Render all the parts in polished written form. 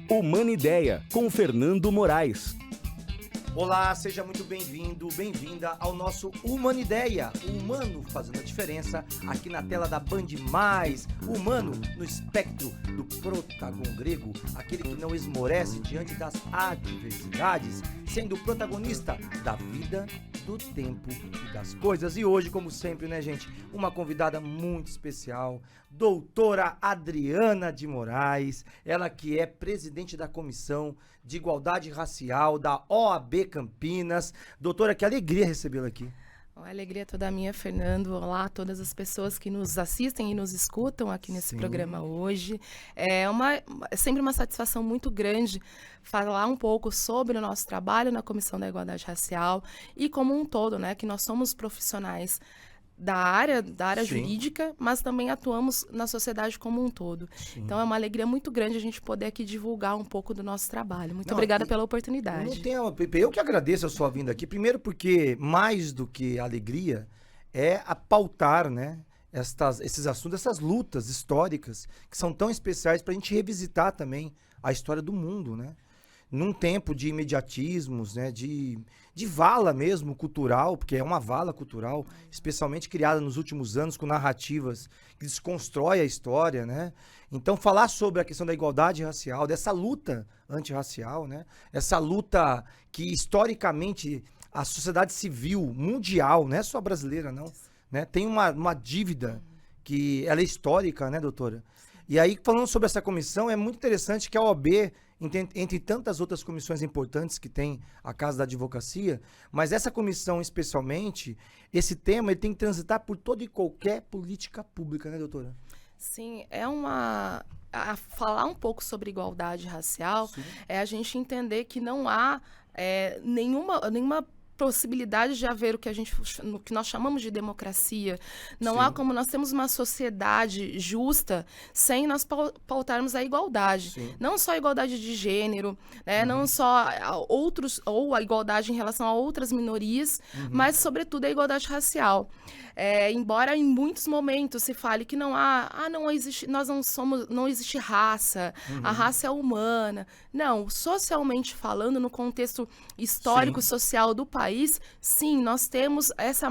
Humana Ideia, com Fernando Moraes. Olá, seja muito bem-vindo, bem-vinda ao nosso Humana Ideia, o humano fazendo a diferença aqui na tela da Band+, humano no espectro do protagon grego, aquele que não esmorece diante das adversidades, sendo o protagonista da vida, do tempo e das coisas. E hoje, como sempre, né, gente, uma convidada muito especial, doutora Adriana de Moraes, ela que é presidente da Comissão de Igualdade Racial da OAB Campinas. Doutora, que alegria recebê-la aqui. A alegria toda minha, Fernando. Olá a todas as pessoas que nos assistem e nos escutam aqui nesse programa hoje. É sempre uma satisfação muito grande falar um pouco sobre o nosso trabalho na Comissão da Igualdade Racial e como um todo, né, que nós somos profissionais da área jurídica, mas também atuamos na sociedade como um todo. Sim. Então é uma alegria muito grande a gente poder aqui divulgar um pouco do nosso trabalho. Muito obrigada pela oportunidade. Eu que agradeço a sua vinda aqui, primeiro porque mais do que alegria é a pautar, né, esses assuntos, essas lutas históricas que são tão especiais para a gente revisitar também a história do mundo, né? Num tempo de imediatismos, né, de vala mesmo cultural, porque é uma vala cultural, especialmente criada nos últimos anos com narrativas que desconstrói a história, né? Então falar sobre a questão da igualdade racial, dessa luta antirracial, né? Essa luta que historicamente a sociedade civil mundial, não é só brasileira não, né? Tem uma dívida que ela é histórica, né, doutora? E aí, falando sobre essa comissão, é muito interessante que a OAB, entre tantas outras comissões importantes que tem a Casa da Advocacia, mas essa comissão especialmente, esse tema ele tem que transitar por toda e qualquer política pública, né, doutora? Sim, falar um pouco sobre igualdade racial. Sim. É a gente entender que não há nenhuma possibilidade de haver o que nós chamamos de democracia. Não Sim. há como nós temos uma sociedade justa sem nós pautarmos a igualdade. Sim. Não só a igualdade de gênero, né? Não só ou a igualdade em relação a outras minorias, mas, sobretudo, a igualdade racial. Embora em muitos momentos se fale que não existe raça, a raça é humana. Não, socialmente falando, no contexto histórico, Sim. social do país, sim, nós temos essa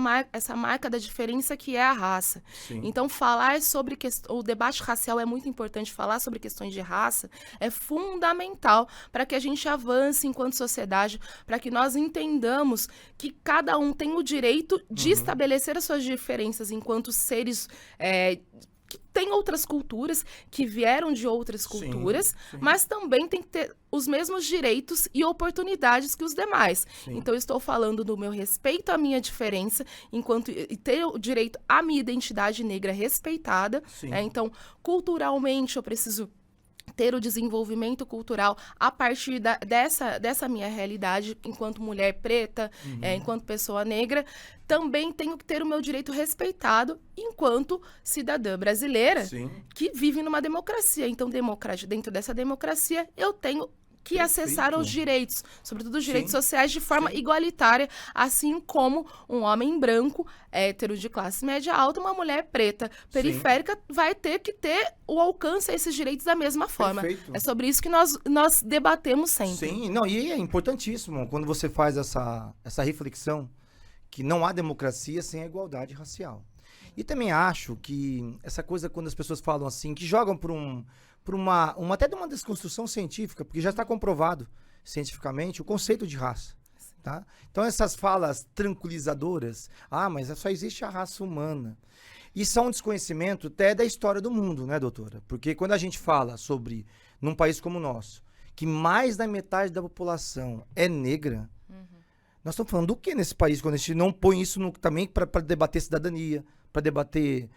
marca da diferença que é a raça. Sim. Então, falar sobre o debate racial é muito importante, falar sobre questões de raça é fundamental para que a gente avance enquanto sociedade, para que nós entendamos que cada um tem o direito de estabelecer as suas diferenças enquanto seres que têm outras culturas, que vieram de outras culturas, sim. mas também tem que ter os mesmos direitos e oportunidades que os demais. Sim. Então, eu estou falando do meu respeito à minha diferença, e ter o direito à minha identidade negra respeitada. Então, culturalmente, eu preciso ter o desenvolvimento cultural a partir dessa minha realidade enquanto mulher preta, enquanto pessoa negra. Também tenho que ter o meu direito respeitado enquanto cidadã brasileira Sim. que vive numa democracia. Então, dentro dessa democracia, eu tenho que acessar os direitos, sobretudo os direitos Sim. sociais, de forma Sim. igualitária, assim como um homem branco, hétero de classe média alta, uma mulher preta, periférica, Sim. vai ter que ter o alcance a esses direitos da mesma forma. Perfeito. É sobre isso que nós debatemos sempre. Sim, não, e é importantíssimo quando você faz essa reflexão que não há democracia sem a igualdade racial. E também acho que essa coisa, quando as pessoas falam assim, que jogam por até de uma desconstrução científica, porque já está comprovado cientificamente o conceito de raça. Tá? Então essas falas tranquilizadoras, mas só existe a raça humana. Isso é um desconhecimento até da história do mundo, né, doutora? Porque quando a gente fala sobre, num país como o nosso, que mais da metade da população é negra, nós estamos falando do que nesse país, quando a gente não põe isso também para debater cidadania, para debater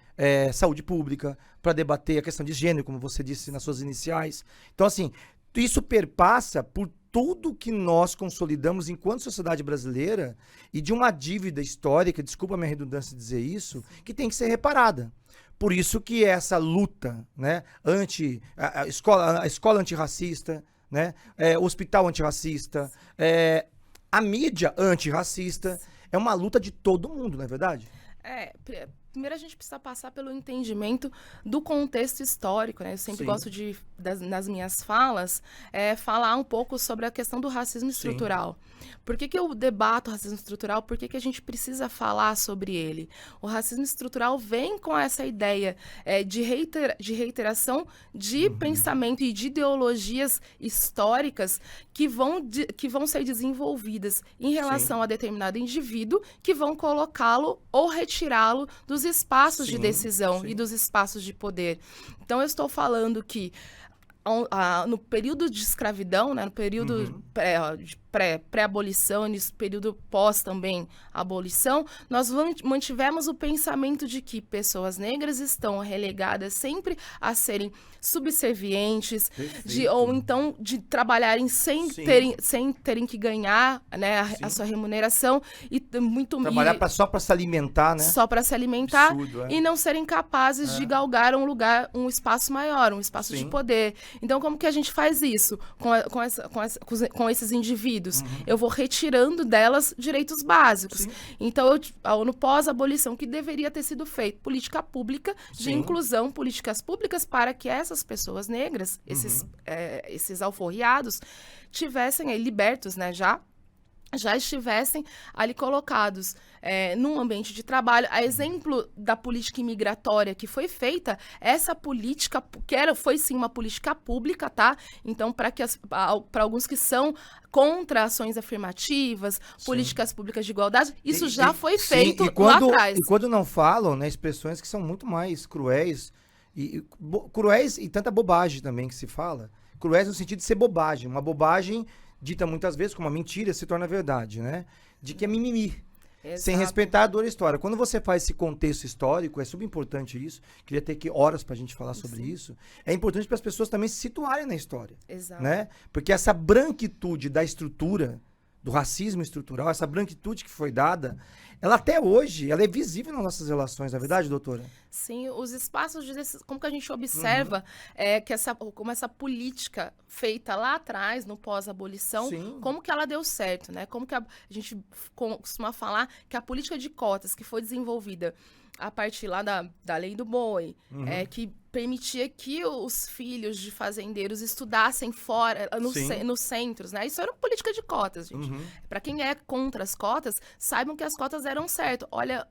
saúde pública, para debater a questão de gênero, como você disse nas suas iniciais. Então, assim, isso perpassa por tudo que nós consolidamos enquanto sociedade brasileira e de uma dívida histórica, desculpa a minha redundância dizer isso, que tem que ser reparada. Por isso que essa luta, né, a escola antirracista, né, o hospital antirracista, a mídia antirracista, é uma luta de todo mundo, não é verdade? primeiro a gente precisa passar pelo entendimento do contexto histórico, né? Eu sempre Sim. gosto de, nas minhas falas, falar um pouco sobre a questão do racismo estrutural. Por que eu debato o racismo estrutural? Por que a gente precisa falar sobre ele? O racismo estrutural vem com essa ideia de reiteração de pensamento e de ideologias históricas que vão ser desenvolvidas em relação a determinado indivíduo, que vão colocá-lo ou retirá-lo dos espaços de decisão e dos espaços de poder. Então, eu estou falando que no período de escravidão, né, no período pré-abolição, nesse período pós também abolição, nós mantivemos o pensamento de que pessoas negras estão relegadas sempre a serem subservientes, ou então de trabalharem sem terem que ganhar, né, a sua remuneração e muito trabalhar só para se alimentar, né? Só para se alimentar. Absurdo, e não serem capazes de galgar um espaço maior, um espaço de poder. Então, como que a gente faz isso com esses indivíduos? Eu vou retirando delas direitos básicos. Então, no pós-abolição, que deveria ter sido feito política pública de inclusão, políticas públicas para que essas pessoas negras, esses alforriados, tivessem libertos, né, já estivessem ali colocados num ambiente de trabalho. A exemplo da política imigratória que foi feita, essa política, foi sim uma política pública, tá? Então, para alguns que são contra ações afirmativas, políticas públicas de igualdade, isso já foi feito lá atrás. E quando não falam, né, expressões que são muito mais cruéis, cruéis e tanta bobagem também que se fala, cruéis no sentido de ser bobagem, uma bobagem dita muitas vezes como uma mentira, se torna verdade, né? De que é mimimi. Exato. Sem respeitar a dor e a história. Quando você faz esse contexto histórico, é super importante isso. Queria ter aqui horas pra gente falar sobre isso. É importante para as pessoas também se situarem na história. Exato. Né? Porque essa branquitude da estrutura, do racismo estrutural, essa branquitude que foi dada, ela até hoje, ela é visível nas nossas relações, não é verdade, doutora? Sim, os espaços como que a gente observa como essa política feita lá atrás, no pós-abolição, como que ela deu certo, né? Como que a gente costuma falar que a política de cotas que foi desenvolvida a partir lá da lei do boi, que permitia que os filhos de fazendeiros estudassem fora, nos centros, né? Isso era uma política de cotas, gente. Para quem é contra as cotas, saibam que as cotas deram certo. Olha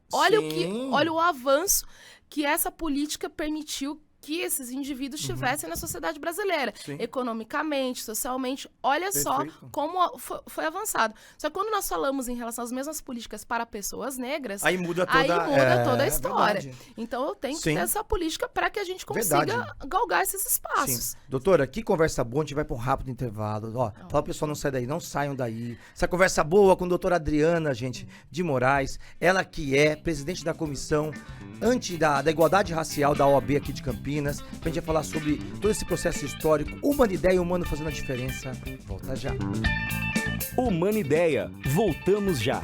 o avanço que essa política permitiu que esses indivíduos tivessem na sociedade brasileira, economicamente, socialmente. Olha só como foi avançado. Só que quando nós falamos em relação às mesmas políticas para pessoas negras, aí muda toda a história. Verdade. Então eu tenho que ter essa política para que a gente consiga galgar esses espaços. Doutora, que conversa boa, a gente vai para um rápido intervalo. Ó, fala o pessoal, não sai daí, não saiam daí. Essa conversa boa com a doutora Adriana, gente, de Moraes, ela que é presidente da comissão da igualdade racial da OAB aqui de Campinas, pra gente falar sobre todo esse processo histórico, Humana Ideia, humano fazendo a diferença. Volta já. Humana Ideia, voltamos já.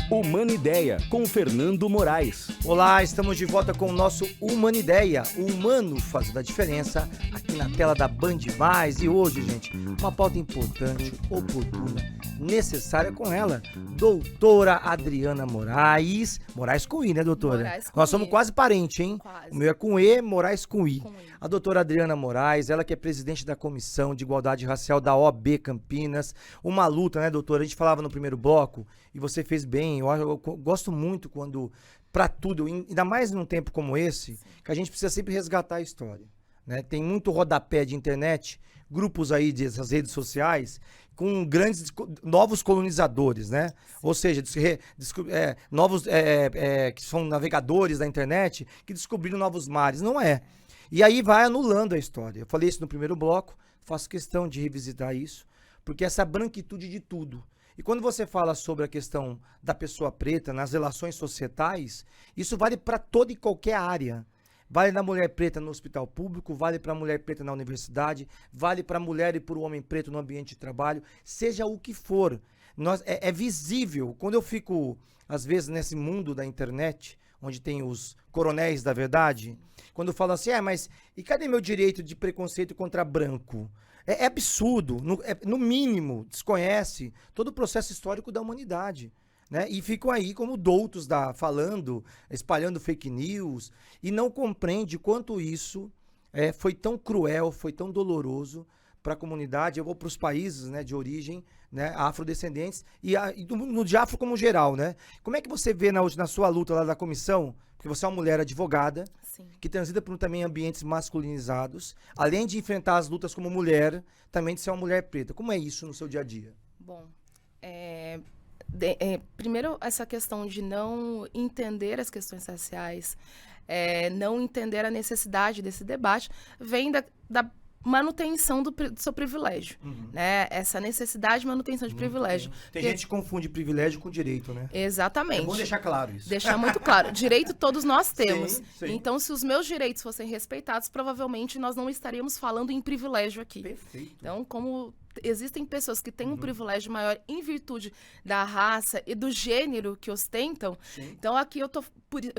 Humana Ideia, com Fernando Moraes. Olá, estamos de volta com o nosso Humana Ideia, o humano fazendo a diferença, aqui na tela da Band+. E hoje, gente, uma pauta importante, oportuna, necessária com ela, doutora Adriana Moraes. Moraes com I, né, doutora? Moraes com Nós somos I. quase parente, hein? Quase. O meu é com E, Moraes com I. Com I. A doutora Adriana Moraes, ela que é presidente da Comissão de Igualdade Racial da OAB Campinas. Uma luta, né, doutora? A gente falava no primeiro bloco, e você fez bem. Eu gosto muito quando, pra tudo, ainda mais num tempo como esse, que a gente precisa sempre resgatar a história. Né? Tem muito rodapé de internet, grupos aí dessas redes sociais, com grandes novos colonizadores, né? Ou seja, novos que são navegadores da internet que descobriram novos mares. Não é. E aí vai anulando a história. Eu falei isso no primeiro bloco, faço questão de revisitar isso, porque essa branquitude de tudo. E quando você fala sobre a questão da pessoa preta nas relações societais, isso vale para toda e qualquer área. Vale na mulher preta no hospital público, vale para a mulher preta na universidade, vale para a mulher e para o homem preto no ambiente de trabalho, seja o que for. É visível. Quando eu fico, às vezes, nesse mundo da internet, onde tem os coronéis da verdade, quando falam assim, mas e cadê meu direito de preconceito contra branco? É absurdo, no mínimo, desconhece todo o processo histórico da humanidade. né? E ficam aí como doutos falando, espalhando fake news, e não compreende quanto isso foi tão cruel, foi tão doloroso para a comunidade, eu vou para os países, né, de origem, né, afrodescendentes, no de afro como geral, né? Como é que você vê na sua luta lá da comissão, porque você é uma mulher advogada, Sim. que transita por também ambientes masculinizados, além de enfrentar as lutas como mulher, também de ser uma mulher preta. Como é isso no seu dia a dia? Bom, primeiro essa questão de não entender as questões raciais, não entender a necessidade desse debate, vem da manutenção do seu privilégio, né? Essa necessidade de manutenção de privilégio. Tem gente que confunde privilégio com direito, né? Exatamente. É bom deixar claro isso. Deixar muito claro. Direito todos nós temos. Sim, sim. Então, se os meus direitos fossem respeitados, provavelmente nós não estaríamos falando em privilégio aqui. Perfeito. Então, como existem pessoas que têm um privilégio maior em virtude da raça e do gênero que ostentam, então aqui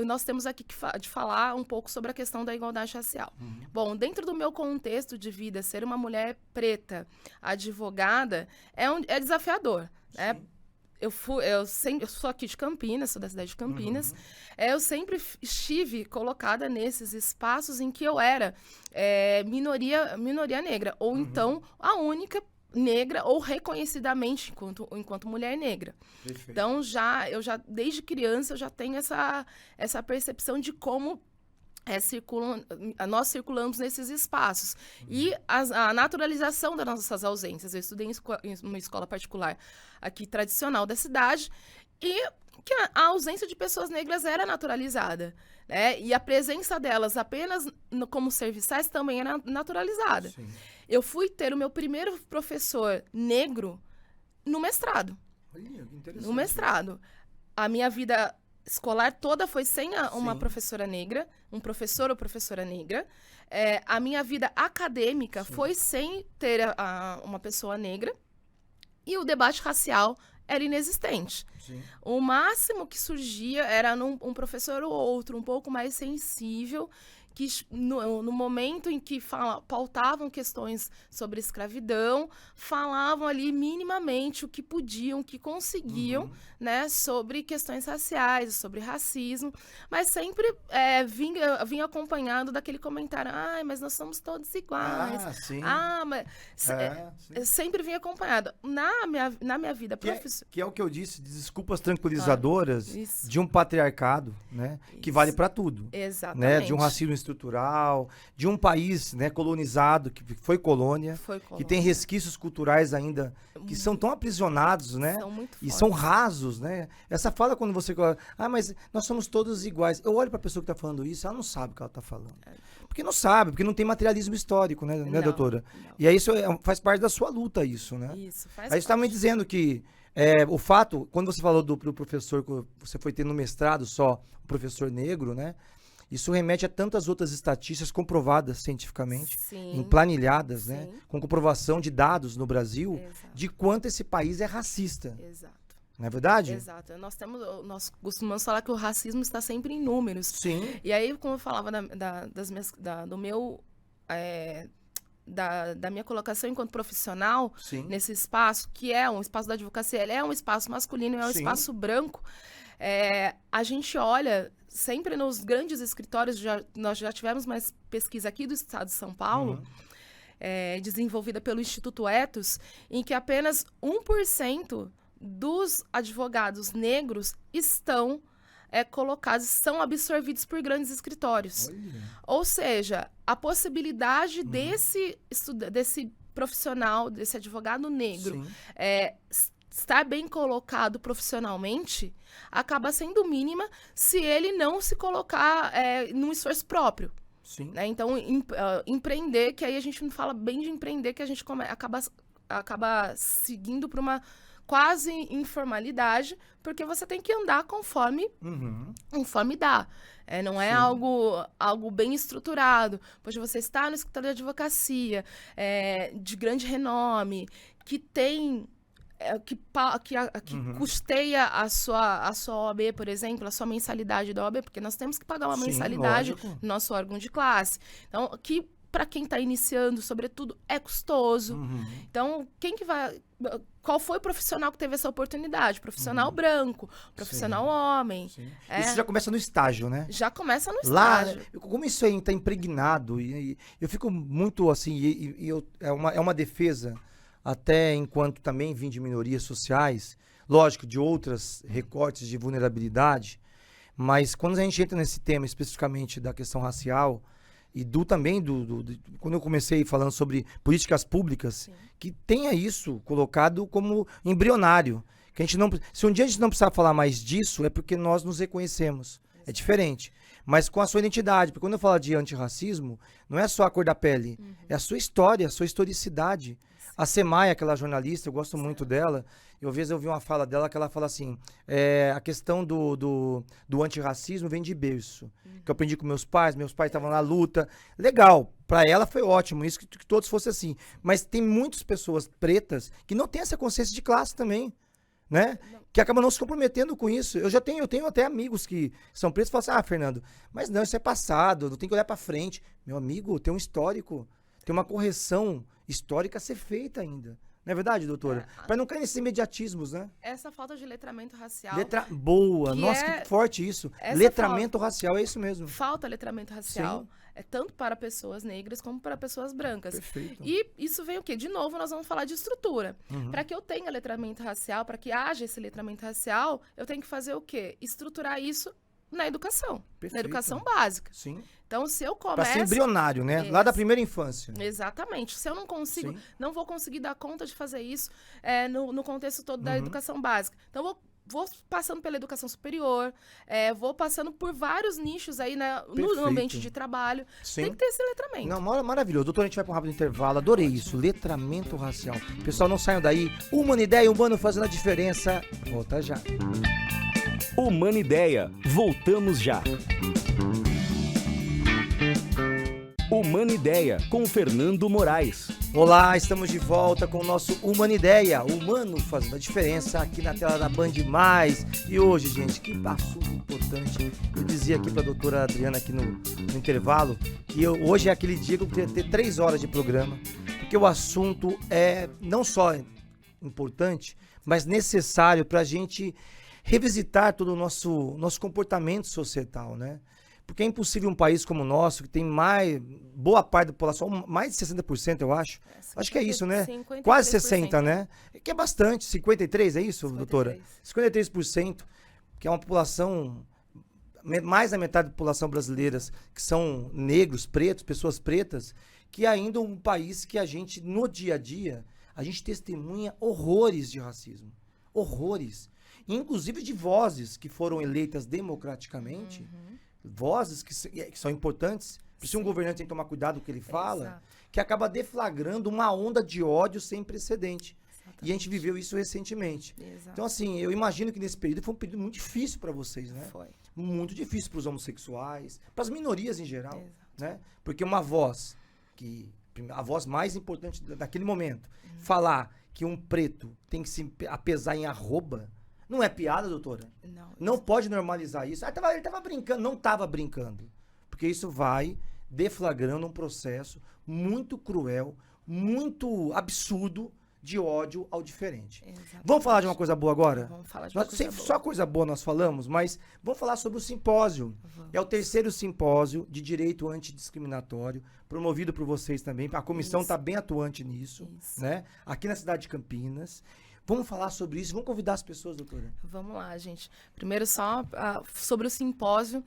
nós temos aqui de falar um pouco sobre a questão da igualdade racial. Bom, dentro do meu contexto de vida, ser uma mulher preta, advogada, é desafiador, né? Eu sou aqui de Campinas, sou da cidade de Campinas. Eu sempre estive colocada nesses espaços em que eu era minoria negra, ou então a única negra, ou reconhecidamente enquanto mulher negra. Perfeito. Então, desde criança, eu já tenho essa percepção de como nós circulamos nesses espaços. E a naturalização das nossas ausências. Eu estudei em uma escola particular aqui, tradicional da cidade, e que a ausência de pessoas negras era naturalizada, né? E a presença delas apenas como serviçais também era naturalizada. Sim. Eu fui ter o meu primeiro professor negro no mestrado. Olha, que interessante. No mestrado. A minha vida escolar toda foi sem uma Sim. professora negra, um professor ou professora negra. A minha vida acadêmica foi sem ter uma pessoa negra. E o debate racial era inexistente. Sim. O máximo que surgia era um professor ou outro, um pouco mais sensível, que no momento em que pautavam questões sobre escravidão, falavam ali minimamente o que podiam, o que conseguiam, né, sobre questões raciais, sobre racismo, mas sempre vinha acompanhado daquele comentário, mas nós somos todos iguais. Sim. Mas Sim. sempre vinha acompanhado. Na minha vida profissional. Que é o que eu disse, de desculpas tranquilizadoras Isso. de um patriarcado, né? Que vale para tudo. Exatamente. Né, de um racismo estrutural, de um país, né, colonizado, que foi colônia, que tem resquícios culturais ainda, que são tão aprisionados, né? São muito E fortes. são rasos, né? Essa fala quando você fala, mas nós somos todos iguais. Eu olho para a pessoa que está falando isso, ela não sabe o que ela está falando. Porque não sabe, porque não tem materialismo histórico, né, Não, doutora? não. E aí isso faz parte da sua luta, isso, né? Isso, faz Aí você parte. estava me dizendo que o fato, quando você falou do professor que você foi ter no mestrado só, o professor negro, né? Isso remete a tantas outras estatísticas comprovadas cientificamente, Sim. emplanilhadas, né? Sim. Com comprovação de dados no Brasil, Exato. de quanto esse país é racista. Exato. Não é verdade? Exato. Nós costumamos falar que o racismo está sempre em números. Sim. E aí, como eu falava da minha colocação enquanto profissional, Sim. nesse espaço, que é um espaço da advocacia, ele é um espaço masculino, é um Sim. espaço branco, a gente olha sempre nos grandes escritórios, nós já tivemos mais pesquisa aqui do estado de São Paulo, desenvolvida pelo Instituto Ethos, em que apenas 1% dos advogados negros estão colocados, são absorvidos por grandes escritórios. Olha. Ou seja, a possibilidade desse profissional, desse advogado negro, Sim. estar bem colocado profissionalmente, acaba sendo mínima se ele não se colocar num esforço próprio. Sim. Né? Então, empreender, que aí a gente não fala bem de empreender, que a gente acaba seguindo para uma quase informalidade, porque você tem que andar conforme dá. Não é algo bem estruturado. Pois você está no escritório de advocacia, de grande renome, que tem... que custeia a sua OAB, por exemplo, a sua mensalidade da OAB, porque nós temos que pagar uma Sim, mensalidade lógico. no nosso órgão de classe. Então, que para quem está iniciando, sobretudo, é custoso. Então, quem que vai... Qual foi o profissional que teve essa oportunidade? Profissional branco, profissional homem. Isso já começa no estágio, né? Já começa no Lá, estágio. como isso aí está impregnado, e eu fico muito assim, é uma defesa, até enquanto também vim de minorias sociais, lógico, de outras recortes de vulnerabilidade, mas quando a gente entra nesse tema especificamente da questão racial, e quando eu comecei falando sobre políticas públicas, que tenha isso colocado como embrionário. Que a gente não, se um dia a gente não precisar falar mais disso, é porque nós nos reconhecemos. É diferente. Mas com a sua identidade. Porque quando eu falo de antirracismo, não é só a cor da pele. É a sua história, a sua historicidade. A Semaia, aquela jornalista, eu gosto muito dela. Eu, às vezes eu vi uma fala dela que ela fala assim, a questão do antirracismo vem de berço. Que eu aprendi com meus pais estavam na luta. Legal, para ela foi ótimo, isso que todos fossem assim. Mas tem muitas pessoas pretas que não têm essa consciência de classe também, né? Que acabam não se comprometendo com isso. Eu tenho até amigos que são pretos e falam assim, Fernando, mas não, isso é passado, não tem que olhar para frente. Meu amigo, tem um histórico, tem uma correção histórica a ser feita ainda. Não é verdade, doutora? Para não cair nesses imediatismos, né? Essa falta de letramento racial... Boa! Nossa, que forte isso. Letramento racial, é isso mesmo. Falta letramento racial. Sim. É tanto para pessoas negras como para pessoas brancas. Perfeito. E isso vem o quê? De novo, nós vamos falar de estrutura. Para que eu tenha letramento racial, para que haja esse letramento racial, eu tenho que fazer o quê? Estruturar isso na educação. Perfeito. Na educação básica. Sim. Então, se eu começo... Para ser embrionário, né? Lá da primeira infância. Exatamente. Se eu não consigo, não vou conseguir dar conta de fazer isso no contexto todo da educação básica. Então, vou passando pela educação superior, vou passando por vários nichos aí no ambiente de trabalho. Tem que ter esse letramento. Não, maravilhoso. Doutor, a gente vai para um rápido intervalo. Adorei isso. Letramento racial. Pessoal, não saiam daí. Humana Ideia, humano fazendo a diferença. Volta já. Humana Ideia. Voltamos já. Humana Ideia, com Fernando Moraes. Olá, estamos de volta com o nosso Humana Ideia, humano fazendo a diferença, aqui na tela da Band+. E hoje, gente, que assunto importante. Eu dizia aqui para a doutora Adriana aqui no intervalo, que hoje é aquele dia que eu queria ter 3 horas de programa, porque o assunto é não só importante, mas necessário para a gente revisitar todo o nosso comportamento societal, né? Porque é impossível um país como o nosso, que tem boa parte da população, mais de 60%, eu acho. Acho que é isso, né? Quase 60%, né? Que é bastante. 53%, é isso, 53%. Doutora? 53%, que é uma população, mais da metade da população brasileira, que são negros, pretos, pessoas pretas, que é ainda um país que a gente, no dia a dia, a gente testemunha horrores de racismo. Horrores. Inclusive de vozes que foram eleitas democraticamente, vozes que são importantes, se um governante tem que tomar cuidado com o que ele fala, que acaba deflagrando uma onda de ódio sem precedente. Exatamente. E a gente viveu isso recentemente. Exato. Então, assim, eu imagino que nesse período foi um período muito difícil para vocês, né? Foi. Muito difícil para os homossexuais, para as minorias em geral, né? Porque uma voz, a voz mais importante daquele momento, falar que um preto tem que se apesar em arroba, não é piada, doutora? Não pode normalizar isso. Ele estava brincando. Não estava brincando. Porque isso vai deflagrando um processo muito cruel, muito absurdo de ódio ao diferente. Exatamente. Vamos falar de uma coisa boa agora? Vamos falar de uma coisa boa. Só coisa boa nós falamos, mas vamos falar sobre o simpósio. É o 3º simpósio de direito antidiscriminatório, promovido por vocês também. A comissão está bem atuante nisso, né? Aqui na cidade de Campinas. Vamos falar sobre isso, vamos convidar as pessoas, doutora. Vamos lá, gente. Primeiro só sobre o simpósio,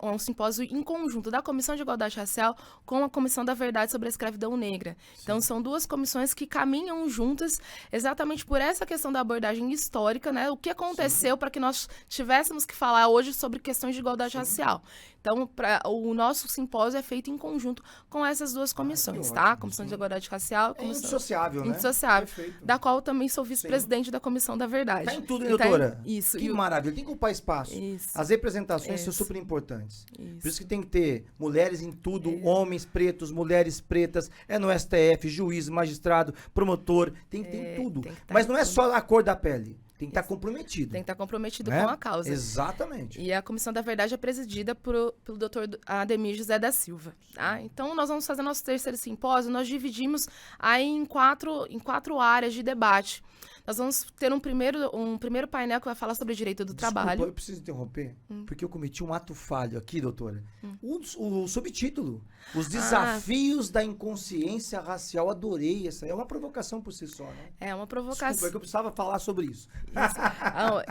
um simpósio em conjunto da Comissão de Igualdade Racial com a Comissão da Verdade sobre a Escravidão Negra. Sim. Então, são 2 comissões que caminham juntas exatamente por essa questão da abordagem histórica, né? O que aconteceu para que nós tivéssemos que falar hoje sobre questões de igualdade racial. Então, o nosso simpósio é feito em conjunto com essas 2 comissões, tá? Comissão de Igualdade Racial. É indissociável, né? Indissociável. Perfeito. Da qual eu também sou vice-presidente da Comissão da Verdade. Tá em tudo, doutora? Isso. Que maravilha. Tem que ocupar espaço. Isso. As representações são super importantes. Por isso que tem que ter mulheres em tudo, homens pretos, mulheres pretas, no STF, juiz, magistrado, promotor, tem que ter em tudo. Mas não é só a cor da pele. Tem que estar comprometido. Tem que estar comprometido né? com a causa. Exatamente. E a Comissão da Verdade é presidida pelo Dr. Ademir José da Silva. Tá? Então, nós vamos fazer nosso terceiro simpósio, nós dividimos aí em quatro áreas de debate. Nós vamos ter um primeiro painel que vai falar sobre o direito do trabalho. Eu preciso interromper, porque eu cometi um ato falho aqui, doutora. O subtítulo, os desafios da inconsciência racial, adorei essa. É uma provocação por si só, né? É uma provocação. Desculpa, é que eu precisava falar sobre isso.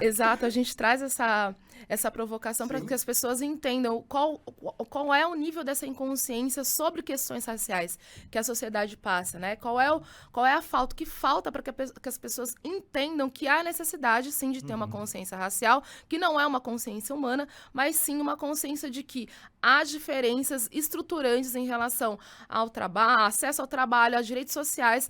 Exato, a gente traz essa provocação para que as pessoas entendam qual é o nível dessa inconsciência sobre questões raciais que a sociedade passa, né? Qual é a falta, que falta para que as pessoas entendam que há necessidade, sim, de ter uma consciência racial, que não é uma consciência humana, mas sim uma consciência de que há diferenças estruturantes em relação ao trabalho, acesso ao trabalho, aos direitos sociais,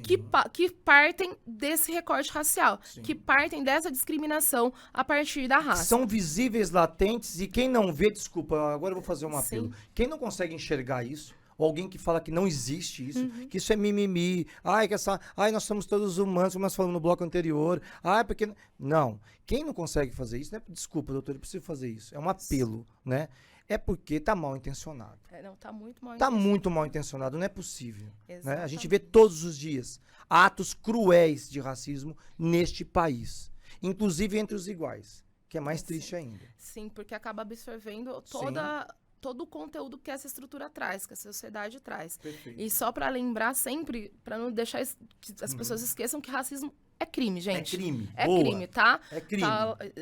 que partem desse recorte racial, que partem dessa discriminação a partir da raça. São visíveis, latentes, e quem não vê, desculpa, agora eu vou fazer um apelo. Quem não consegue enxergar isso, ou alguém que fala que não existe isso, que isso é mimimi, nós somos todos humanos, como nós falamos no bloco anterior, porque... Não, quem não consegue fazer isso, né? Desculpa, doutor, eu preciso fazer isso, é um apelo, né? É porque tá mal intencionado. Tá muito mal intencionado. Tá muito mal intencionado, não é possível. Né? A gente vê todos os dias atos cruéis de racismo neste país, inclusive entre os iguais, que é mais triste ainda. Sim, porque acaba absorvendo todo o conteúdo que essa estrutura traz, que a sociedade traz. Perfeito. E só para lembrar sempre, para não deixar que as pessoas esqueçam que racismo é crime, gente. É crime. É crime, tá? É crime.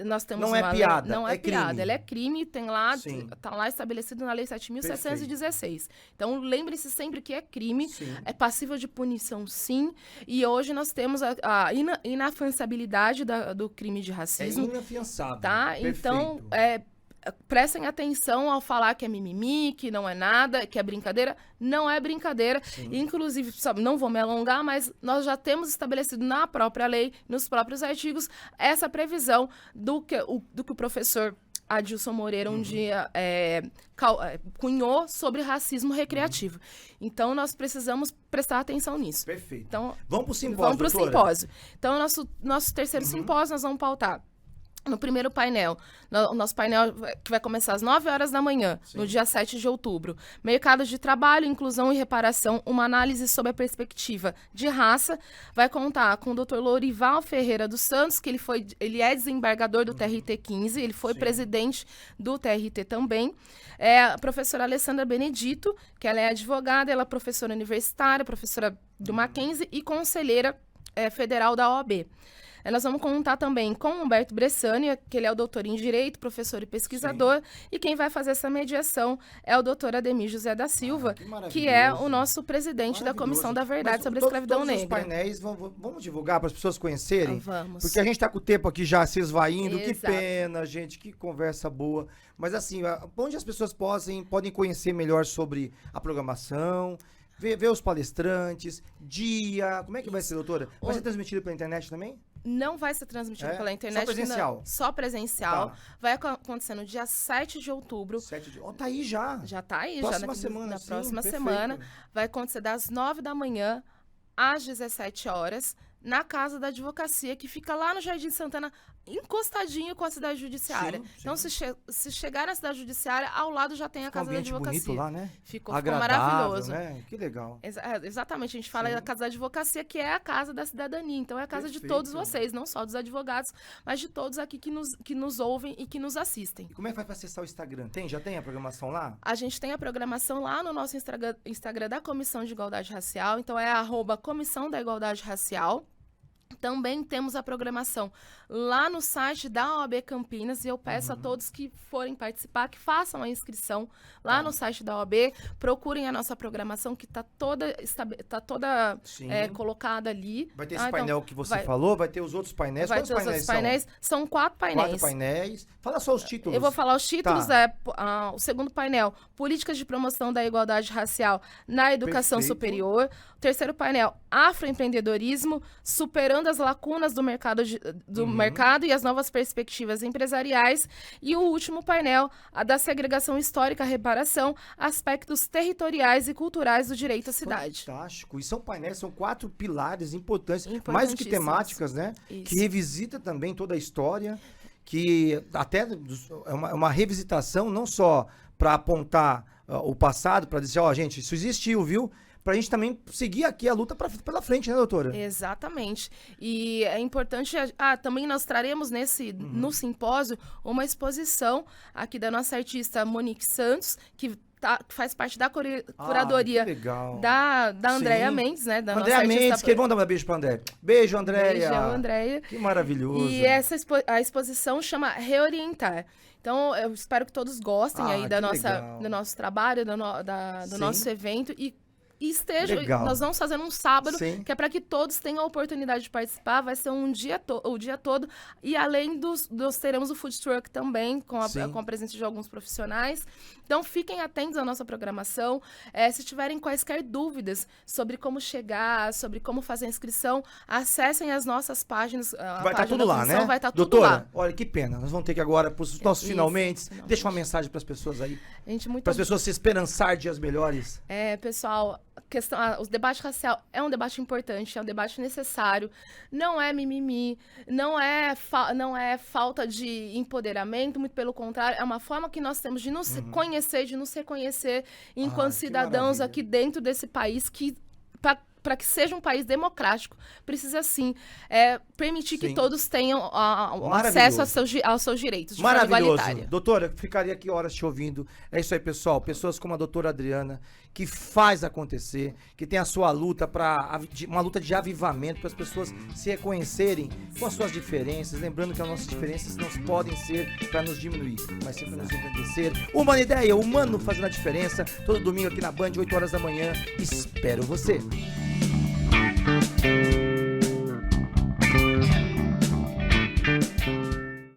Nós temos não é piada. Não é piada. Crime. Ele é crime, tá lá estabelecido na Lei 7.716. Então, lembre-se sempre que é crime, é passível de punição, sim. E hoje nós temos a inafiançabilidade do crime de racismo. É inafiançável. Tá? Perfeito. Então, prestem atenção ao falar que é mimimi, que não é nada, que é brincadeira. Não é brincadeira. Inclusive, não vou me alongar, mas nós já temos estabelecido na própria lei, nos próprios artigos, essa previsão do que o professor Adilson Moreira um dia cunhou sobre racismo recreativo. Então, nós precisamos prestar atenção nisso. Perfeito. Então, vamos para o simpósio, Vamos para o doutora. simpósio. Então, nosso terceiro simpósio, nós vamos pautar no primeiro painel, o nosso painel que vai começar às 9 horas da manhã, no dia 7 de outubro. Mercado de trabalho, inclusão e reparação, uma análise sobre a perspectiva de raça. Vai contar com o Dr. Lorival Ferreira dos Santos, que ele é desembargador do TRT 15, ele foi presidente do TRT também. A professora Alessandra Benedito, que ela é advogada, ela é professora universitária, professora do Mackenzie e conselheira federal da OAB. Nós vamos contar também com o Humberto Bressani, que ele é o doutor em Direito, professor e pesquisador, e quem vai fazer essa mediação é o doutor Ademir José da Silva, que é o nosso presidente da Comissão da Verdade sobre a Escravidão Negra. Os painéis, vamos divulgar para as pessoas conhecerem? Vamos. Porque a gente está com o tempo aqui já se esvaindo, Exato. Que pena, gente, que conversa boa. Mas assim, onde as pessoas podem conhecer melhor sobre a programação, ver os palestrantes, dia... Como é que vai ser, doutora? Vai ser transmitido pela internet também? Não vai ser transmitido pela internet. Só presencial? Não, só presencial. Tá. Vai acontecer no dia 7 de outubro. Tá aí já. Já tá aí. Próxima já semana, na sim, próxima perfeito. semana. Vai acontecer das 9 da manhã às 17 horas, na Casa da Advocacia, que fica lá no Jardim Santana, encostadinho com a Cidade Judiciária. Sim. Então, se chegar na Cidade Judiciária, ao lado já tem a Casa da Advocacia. Bonito lá, né? Ficou Agradável, maravilhoso. Né? Que legal. Exatamente, a gente fala da Casa da Advocacia, que é a Casa da Cidadania. Então, é a casa de todos vocês, não só dos advogados, mas de todos aqui que nos ouvem e que nos assistem. E como é que vai para acessar o Instagram? Já tem a programação lá? A gente tem a programação lá no nosso Instagram da Comissão de Igualdade Racial. Então, é @Comissão da Igualdade Racial. Também temos a programação lá no site da OAB Campinas, e eu peço a todos que forem participar, que façam a inscrição lá no site da OAB, procurem a nossa programação, que está toda colocada ali. Vai ter esse painel que você falou, vai ter os outros painéis. Quantos painéis são? 4 painéis. 4 painéis. Fala só os títulos. Eu vou falar os títulos. O segundo painel, Políticas de Promoção da Igualdade Racial na Educação Superior. O terceiro painel, Afroempreendedorismo, Superando explorando as lacunas do mercado, mercado e as novas perspectivas empresariais. E o último painel, a da segregação histórica, reparação, aspectos territoriais e culturais do direito à cidade. Fantástico. E são painéis, são 4 pilares importantes, mais do que temáticas, né? Isso. Que revisita também toda a história, que até é uma revisitação não só para apontar o passado, para dizer, ó, gente, isso existiu, viu? Pra gente também seguir aqui a luta pela frente, né, doutora? Exatamente. E é importante, também nós traremos no simpósio uma exposição aqui da nossa artista Monique Santos, que faz parte da curadoria da Andréia Mendes, né? Da Andréia Mendes, que vamos dar um beijo pra André. Beijo, Andréia. Beijão, Andréia. Que maravilhoso. E a exposição chama Reorientar. Então, eu espero que todos gostem aí do nosso trabalho, do nosso evento e nós vamos fazer um sábado, que é para que todos tenham a oportunidade de participar. Vai ser o dia todo. E além nós teremos o food truck também, com a presença de alguns profissionais. Então, fiquem atentos à nossa programação. Se tiverem quaisquer dúvidas sobre como chegar, sobre como fazer a inscrição, acessem as nossas páginas. Vai estar tudo lá, né? Vai estar tudo Doutora, lá. olha, que pena. Nós vamos ter que agora, para os nossos finalmente, deixa uma mensagem para as pessoas aí. Para as pessoas se esperançar dias melhores. Pessoal, o debate racial é um debate importante, é um debate necessário, não é mimimi, não é falta de empoderamento, muito pelo contrário, é uma forma que nós temos de nos conhecer, de nos reconhecer enquanto cidadãos aqui dentro desse país que para que seja um país democrático, precisa sim permitir que todos tenham acesso aos seus direitos de forma igualitária. Doutora, ficaria aqui horas te ouvindo. É isso aí, pessoal. Pessoas como a doutora Adriana, que faz acontecer, que tem a sua luta uma luta de avivamento para as pessoas se reconhecerem com as suas diferenças. Lembrando que as nossas diferenças não podem ser para nos diminuir, mas sim para nos engrandecer. Humana Ideia, humano fazendo a diferença. Todo domingo aqui na Band, 8 horas da manhã. Espero você.